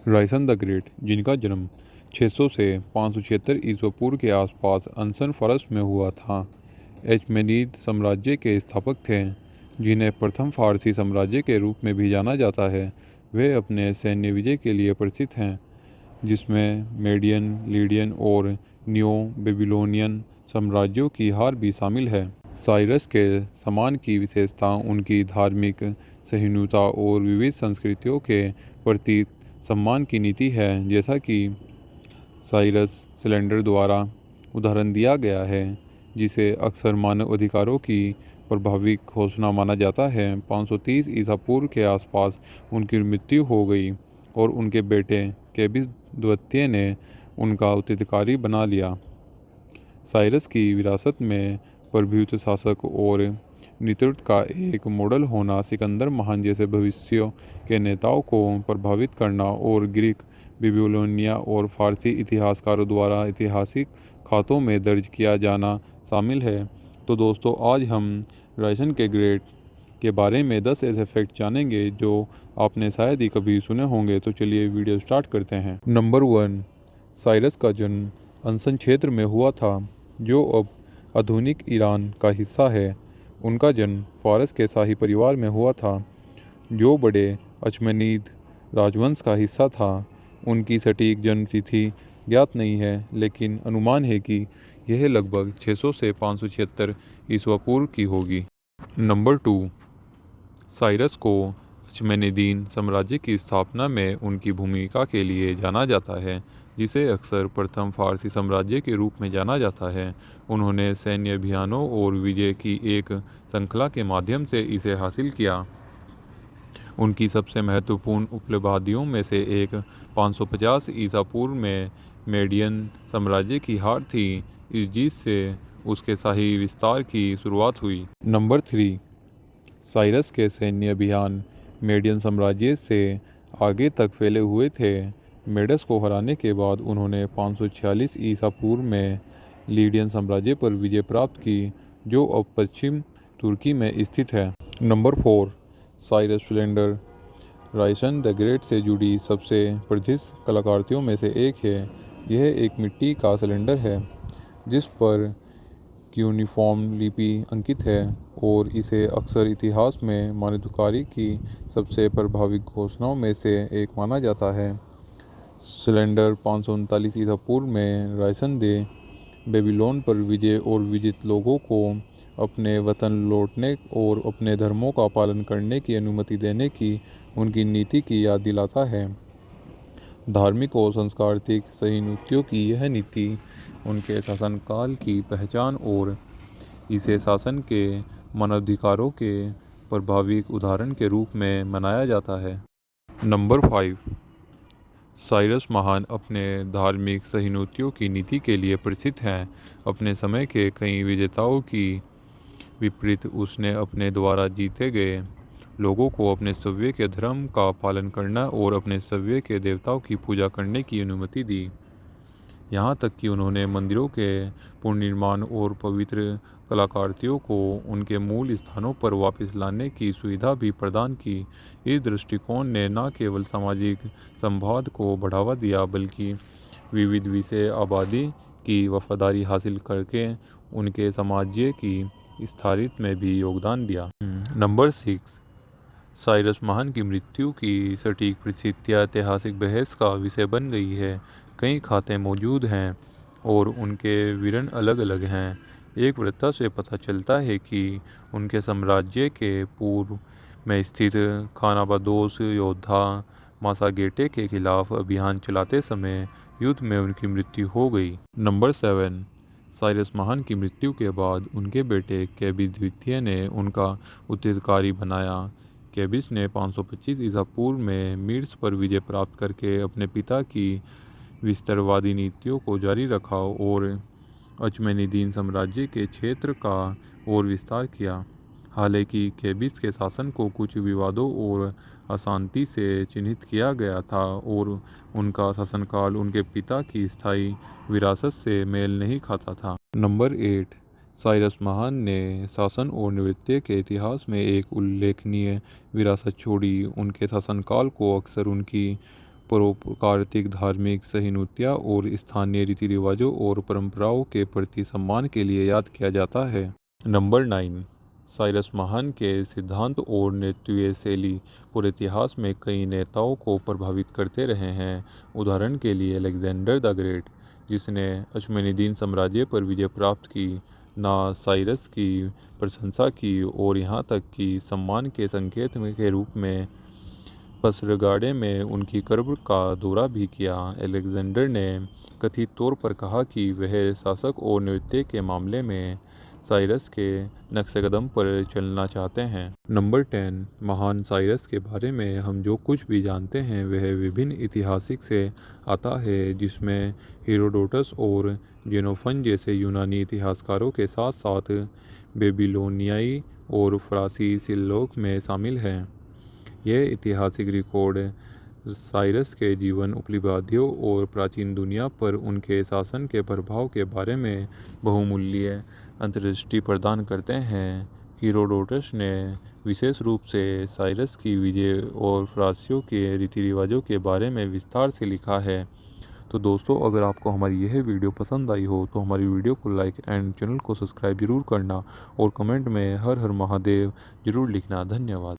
Raisen the great, जिनका जन्म 600 से 576 ईसा पूर्व के आसपास अनसन फ़ारस में हुआ था, एचमेनीद साम्राज्य के स्थापक थे, जिन्हें प्रथम फ़ारसी साम्राज्य के रूप में भी जाना जाता है। वे अपने सैन्य विजय के लिए प्रसिद्ध हैं, जिसमें मेडियन, लीडियन और नियो बेबीलोनियन साम्राज्यों की हार भी शामिल है। साइरस के सम्मान की विशेषता उनकी धार्मिक सहिष्णुता और विविध संस्कृतियों के प्रति सम्मान की नीति है। जैसा कि साइरस सिलेंडर द्वारा उदाहरण दिया गया है, जिसे अक्सर मानव अधिकारों की प्रभावी घोषणा माना जाता है। 530 ईसा पूर्व के आसपास उनकी मृत्यु हो गई और उनके बेटे केबिस द्वितीय ने उनका उत्तराधिकारी बना लिया। साइरस की विरासत में प्रभुत्व, शासक और नेतृत्व का एक मॉडल होना, सिकंदर महान जैसे भविष्य के नेताओं को प्रभावित करना और ग्रीक, बेबीलोनिया और फारसी इतिहासकारों द्वारा ऐतिहासिक खातों में दर्ज किया जाना शामिल है। तो दोस्तों, आज हम रायसन के ग्रेट के बारे में 10 ऐसे फैक्ट जानेंगे जो आपने शायद ही कभी सुने होंगे। तो चलिए वीडियो स्टार्ट करते हैं। नंबर 1, साइरस का जन्म अनसन क्षेत्र में हुआ था, जो अब आधुनिक ईरान का हिस्सा है। उनका जन्म फ़ारस के शाही परिवार में हुआ था, जो बड़े अचमेनीद राजवंश का हिस्सा था। उनकी सटीक जन्म तिथि ज्ञात नहीं है, लेकिन अनुमान है कि यह लगभग 600 से 576 ईसा पूर्व की होगी। नंबर 2, साइरस को अचमेनिदीन साम्राज्य की स्थापना में उनकी भूमिका के लिए जाना जाता है, जिसे अक्सर प्रथम फारसी साम्राज्य के रूप में जाना जाता है। उन्होंने सैन्य अभियानों और विजय की एक श्रृंखला के माध्यम से इसे हासिल किया। उनकी सबसे महत्वपूर्ण उपलब्धियों में से एक 550 ईसा पूर्व में मेडियन साम्राज्य की हार थी। इस जीत से उसके शाही विस्तार की शुरुआत हुई। नंबर 3, साइरस के सैन्य अभियान मेडियन साम्राज्य से आगे तक फैले हुए थे। मेडस को हराने के बाद उन्होंने 546 ईसा पूर्व में लीडियन साम्राज्य पर विजय प्राप्त की, जो अब पश्चिम तुर्की में स्थित है। नंबर 4, साइरस सिलेंडर रायसन द ग्रेट से जुड़ी सबसे प्रसिद्ध कलाकृतियों में से एक है। यह एक मिट्टी का सिलेंडर है, जिस पर क्यूनिफॉर्म लिपि अंकित है, और इसे अक्सर इतिहास में मानवताकारी की सबसे प्रभावी घोषणाओं में से एक माना जाता है। सिलेंडर 539 ईसा पूर्व में रायसन दे बेबीलोन पर विजय और विजित लोगों को अपने वतन लौटने और अपने धर्मों का पालन करने की अनुमति देने की उनकी नीति की याद दिलाता है। धार्मिक और सांस्कृतिक सहिष्णुता की यह नीति उनके शासनकाल की पहचान और इसे शासन के मानवाधिकारों के प्रभावी उदाहरण के रूप में मनाया जाता है। नंबर 5, साइरस महान अपने धार्मिक सहिष्णुता की नीति के लिए प्रसिद्ध हैं। अपने समय के कई विजेताओं की विपरीत उसने अपने द्वारा जीते गए लोगों को अपने सव्य के धर्म का पालन करना और अपने सव्य के देवताओं की पूजा करने की अनुमति दी। यहाँ तक कि उन्होंने मंदिरों के पुनर्निर्माण और पवित्र कलाकृतियों को उनके मूल स्थानों पर वापस लाने की सुविधा भी प्रदान की। इस दृष्टिकोण ने न केवल सामाजिक संवाद को बढ़ावा दिया, बल्कि विविध विषय आबादी की वफादारी हासिल करके उनके साम्राज्य की स्थायित्व में भी योगदान दिया। नंबर 6, साइरस महान की मृत्यु की सटीक परिस्थितियाँ ऐतिहासिक बहस का विषय बन गई है। कई खाते मौजूद हैं और उनके विवरण अलग अलग हैं। एक वृत्ता से पता चलता है कि उनके साम्राज्य के पूर्व में स्थित खानाबादोस योद्धा मासागेटे के खिलाफ अभियान चलाते समय युद्ध में उनकी मृत्यु हो गई। नंबर 7, साइरस महान की मृत्यु के बाद उनके बेटे केबिस द्वितीय ने उनका उत्तराधिकारी बनाया। केबिस ने 525 ईसा पूर्व में मीड्स पर विजय प्राप्त करके अपने पिता की विस्तारवादी नीतियों को जारी रखा और अचमेनिदीन साम्राज्य के क्षेत्र का और विस्तार किया। हालांकि केबिस के शासन को कुछ विवादों और अशांति से चिन्हित किया गया था और उनका शासनकाल उनके पिता की स्थायी विरासत से मेल नहीं खाता था। नंबर 8, साइरस महान ने शासन और नृत्य के इतिहास में एक उल्लेखनीय विरासत छोड़ी। उनके शासनकाल को अक्सर उनकी परोपकारिक, धार्मिक सहिष्णुता और स्थानीय रीति रिवाजों और परंपराओं के प्रति सम्मान के लिए याद किया जाता है। नंबर 9, साइरस महान के सिद्धांत और नेतृत्व शैली पूरे इतिहास में कई नेताओं को प्रभावित करते रहे हैं। उदाहरण के लिए अलेक्जेंडर द ग्रेट, जिसने अश्मेनिदीन साम्राज्य पर विजय प्राप्त की, ना साइरस की प्रशंसा की और यहाँ तक कि सम्मान के संकेत के रूप में पसरगाड़े में उनकी कब्र का दौरा भी किया। अलेक्जेंडर ने कथित तौर पर कहा कि वह शासक और नृत्य के मामले में साइरस के नक्शेकदम पर चलना चाहते हैं। नंबर 10, महान साइरस के बारे में हम जो कुछ भी जानते हैं वह विभिन्न इतिहासिक से आता है, जिसमें हेरोडोटस और जेनोफन जैसे यूनानी इतिहासकारों के साथ साथ बेबीलोनियाई और फ़ारसी शिलालेख में शामिल हैं। यह ऐतिहासिक रिकॉर्ड साइरस के जीवन, उपलब्धियों और प्राचीन दुनिया पर उनके शासन के प्रभाव के बारे में बहुमूल्य अंतर्दृष्टि प्रदान करते हैं। हेरोडोटस ने विशेष रूप से साइरस की विजय और फ़ारसियों के रीति रिवाजों के बारे में विस्तार से लिखा है। तो दोस्तों, अगर आपको हमारी यह वीडियो पसंद आई हो तो हमारी वीडियो को लाइक एंड चैनल को सब्सक्राइब जरूर करना और कमेंट में हर हर महादेव जरूर लिखना। धन्यवाद।